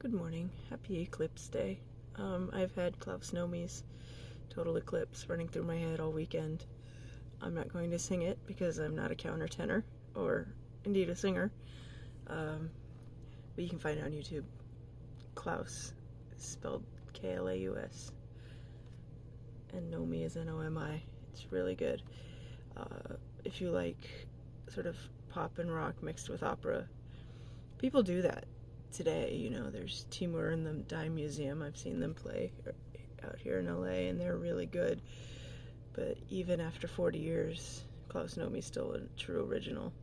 Good morning. Happy Eclipse Day. I've had Klaus Nomi's Total Eclipse running through my head all weekend. I'm not going to sing it because I'm not a countertenor or indeed a singer. But you can find it on YouTube. Klaus is spelled Klaus, and Nomi is Nomi. It's really good. If you like sort of pop and rock mixed with opera, people do that today. There's Timur and the Dime Museum. I've seen them play out here in LA, and they're really good. But even after 40 years, Klaus Nomi's still a true original.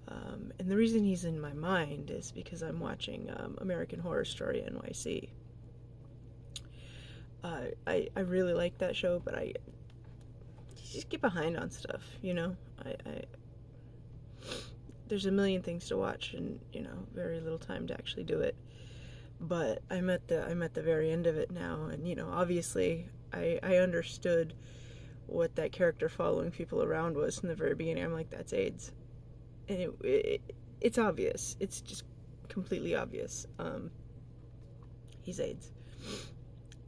And the reason he's in my mind is because I'm watching American Horror Story NYC. I really like that show, but I just get behind on stuff, there's a million things to watch and, very little time to actually do it. But I'm at the very end of it now, and, obviously I understood what that character following people around was from the very beginning. I'm like, that's AIDS. And it's obvious. It's just completely obvious. He's AIDS.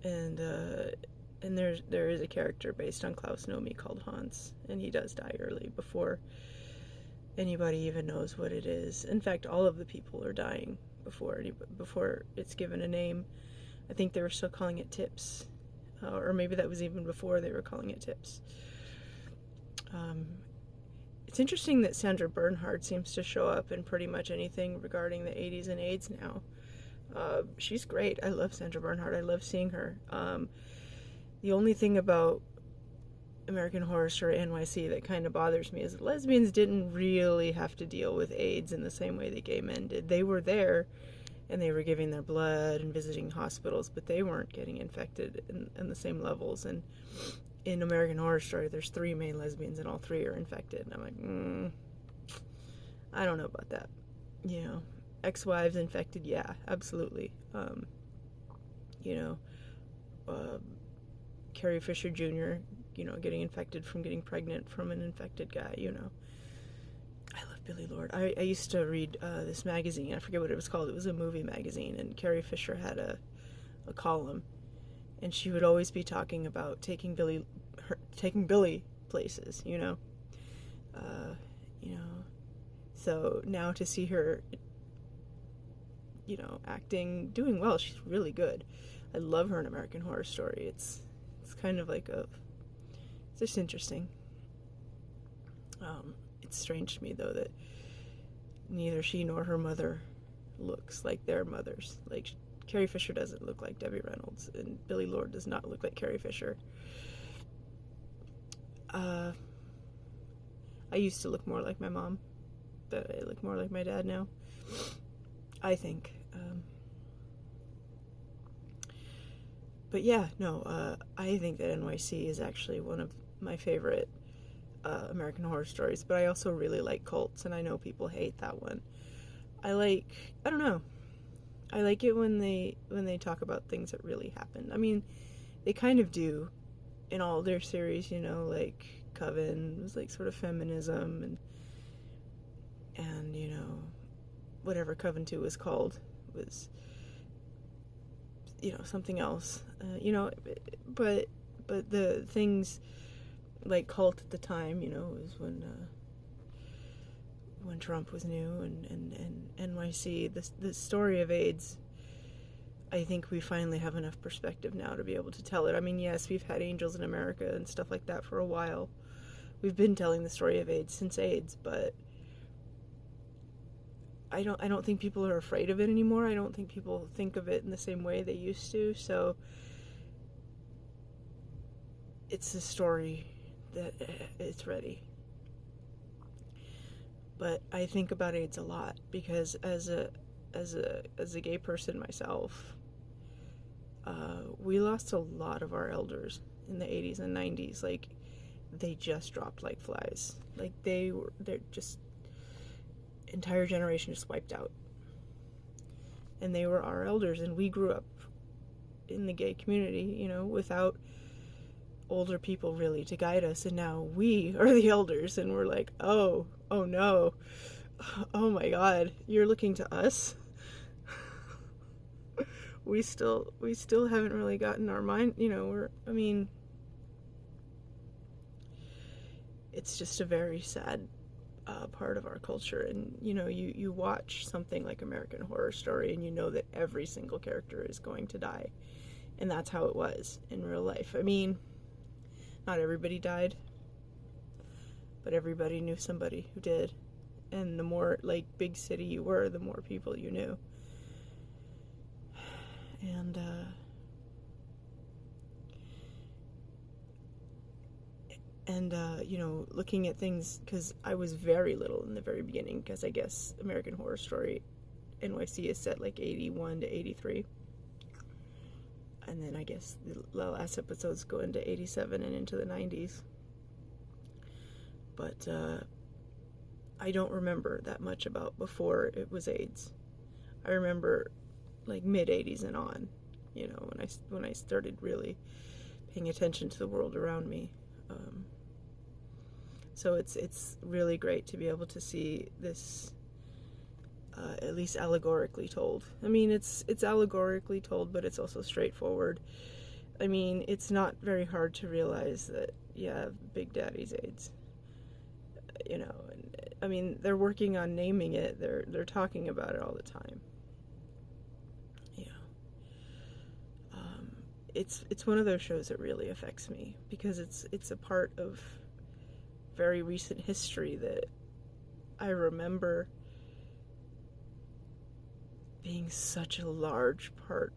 And there is a character based on Klaus Nomi called Hans, and he does die early before anybody even knows what it is. In fact, all of the people are dying before it's given a name. I think they were still calling it TIPS, or maybe that was even before they were calling it TIPS. It's interesting that Sandra Bernhard seems to show up in pretty much anything regarding the 80s and AIDS now. She's great. I love Sandra Bernhard. I love seeing her. The only thing about American Horror Story NYC that kind of bothers me is that lesbians didn't really have to deal with AIDS in the same way that gay men did. They were there, and they were giving their blood and visiting hospitals, but they weren't getting infected in the same levels. And in American Horror Story, there's 3 main lesbians, and all 3 are infected. And I'm like, I don't know about that. Ex-wives infected, yeah, absolutely. Carrie Fisher Jr., getting infected from getting pregnant from an infected guy, I love Billy Lord. I used to read this magazine. I forget what it was called. It was a movie magazine, and Carrie Fisher had a column, and she would always be talking about taking Billy places, So now to see her, doing well, she's really good. I love her in American Horror Story. It's kind of like it's just interesting. It's strange to me, though, that neither she nor her mother looks like their mothers. Like, Carrie Fisher doesn't look like Debbie Reynolds, and Billy Lord does not look like Carrie Fisher. I used to look more like my mom, but I look more like my dad now, I think. But yeah, no, I think that NYC is actually one of my favorite American Horror Stories, but I also really like Cults, and I know people hate that one. I don't know, I like it when they talk about things that really happened. I mean, they kind of do in all their series, like Coven was like sort of feminism, and whatever Coven 2 was called was something else, but the things like Cult at the time, was when Trump was new, and NYC, the story of AIDS. I think we finally have enough perspective now to be able to tell it. I mean, yes, we've had Angels in America and stuff like that for a while. We've been telling the story of AIDS since AIDS, but I don't think people are afraid of it anymore. I don't think people think of it in the same way they used to. So it's a story that it's ready. But I think about AIDS a lot because as a gay person myself, we lost a lot of our elders in the 80s and 90s. Like, they just dropped like flies. Like, they're just entire generation just wiped out, and they were our elders, and we grew up in the gay community, without older people really to guide us, and now we are the elders, and we're like, oh no, oh my god, you're looking to us. we still haven't really gotten our mind, it's just a very sad part of our culture. And you watch something like American Horror Story, and you know that every single character is going to die, and that's how it was in real life. I mean, not everybody died, but everybody knew somebody who did. And the more like big city you were, the more people you knew. And looking at things, because I was very little in the very beginning, because I guess American Horror Story NYC is set like 81 to 83. And then I guess the last episodes go into 87 and into the 90s. But I don't remember that much about before it was AIDS. I remember like mid 80s and on, when I started really paying attention to the world around me. So it's really great to be able to see this at least allegorically told. I mean, it's allegorically told, but it's also straightforward. I mean, it's not very hard to realize that, yeah, Big Daddy's AIDS. And I mean, they're working on naming it. They're talking about it all the time. It's one of those shows that really affects me, because it's a part of very recent history that I remember being such a large part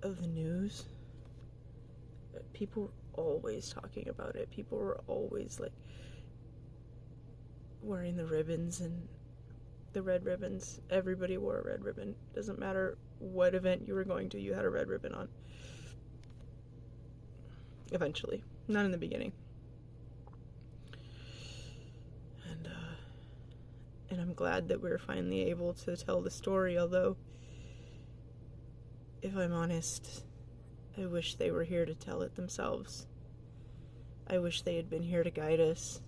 of the news. People were always talking about it. People were always like wearing the ribbons and the red ribbons. Everybody wore a red ribbon. Doesn't matter what event you were going to, you had a red ribbon on. Eventually. Not in the beginning. And I'm glad that we're finally able to tell the story, although, if I'm honest, I wish they were here to tell it themselves. I wish they had been here to guide us.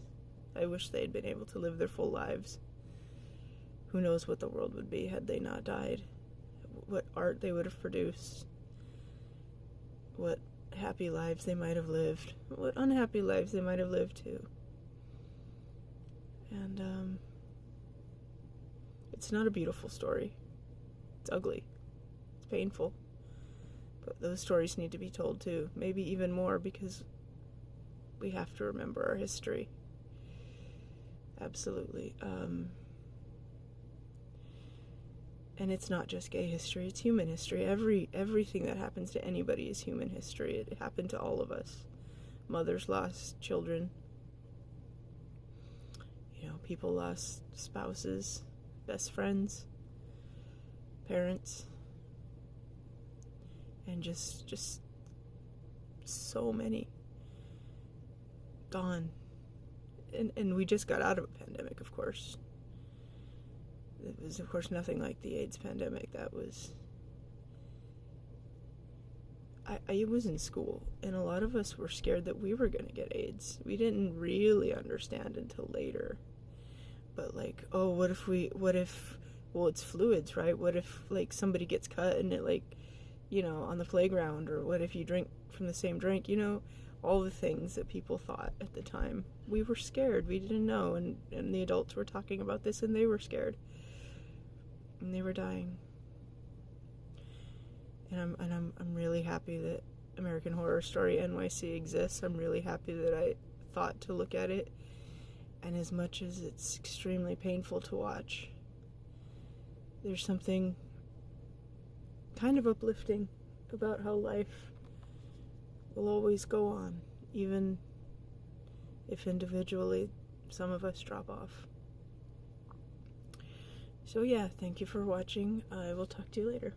I wish they had been able to live their full lives. Who knows what the world would be had they not died? What art they would have produced? What happy lives they might have lived? What unhappy lives they might have lived too? And it's not a beautiful story. It's ugly. It's painful. But those stories need to be told too. Maybe even more, because we have to remember our history. Absolutely. And it's not just gay history, it's human history. Everything that happens to anybody is human history. It happened to all of us. Mothers lost children. People lost spouses, best friends, parents, and just so many gone. And we just got out of a pandemic, of course. It was, of course, nothing like the AIDS pandemic. That was... I was in school, and a lot of us were scared that we were going to get AIDS. We didn't really understand until later. But, like, oh, what if, well, it's fluids, right? What if, like, somebody gets cut and it, like, on the playground, or what if you drink from the same drink, all the things that people thought at the time. We were scared. We didn't know, and the adults were talking about this, and they were scared. And they were dying. And I'm really happy that American Horror Story NYC exists. I'm really happy that I thought to look at it. And as much as it's extremely painful to watch, there's something kind of uplifting about how life will always go on, even if individually some of us drop off. So yeah, thank you for watching. I will talk to you later.